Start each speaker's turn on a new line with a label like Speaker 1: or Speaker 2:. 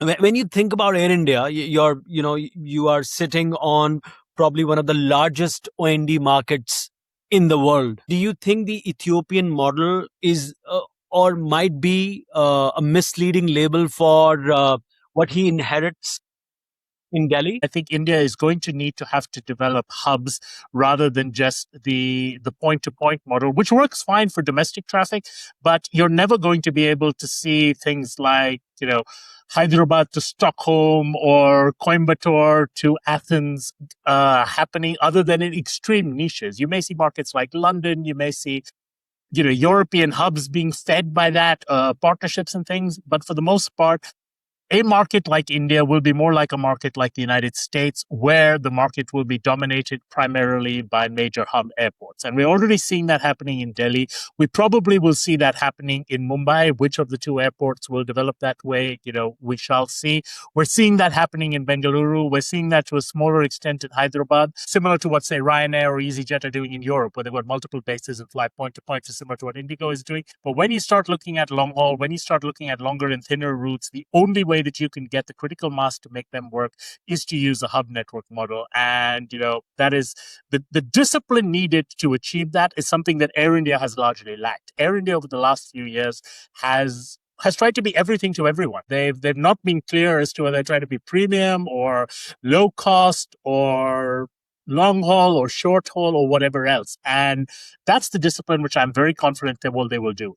Speaker 1: When you think about Air India, you are sitting on probably one of the largest OND markets in the world. Do you think the Ethiopian model is or might be a misleading label for what he inherits in Delhi?
Speaker 2: I think India is going to need to have to develop hubs rather than just the point to point model, which works fine for domestic traffic, but you're never going to be able to see things like, Hyderabad to Stockholm or Coimbatore to Athens happening other than in extreme niches. You may see markets like London, you may see European hubs being fed by that, partnerships and things. But for the most part, a market like India will be more like a market like the United States, where the market will be dominated primarily by major hub airports. And we're already seeing that happening in Delhi. We probably will see that happening in Mumbai. Which of the two airports will develop that way, we shall see. We're seeing that happening in Bengaluru. We're seeing that to a smaller extent in Hyderabad, similar to what, say, Ryanair or EasyJet are doing in Europe, where they've got multiple bases and fly point to point, similar to what Indigo is doing. But when you start looking at long haul, when you start looking at longer and thinner routes, the only way that you can get the critical mass to make them work is to use a hub network model. And, that is the discipline needed to achieve that is something that Air India has largely lacked. Air India over the last few years has tried to be everything to everyone. They've not been clear as to whether they try to be premium or low cost or long haul or short haul or whatever else. And that's the discipline which I'm very confident they will do.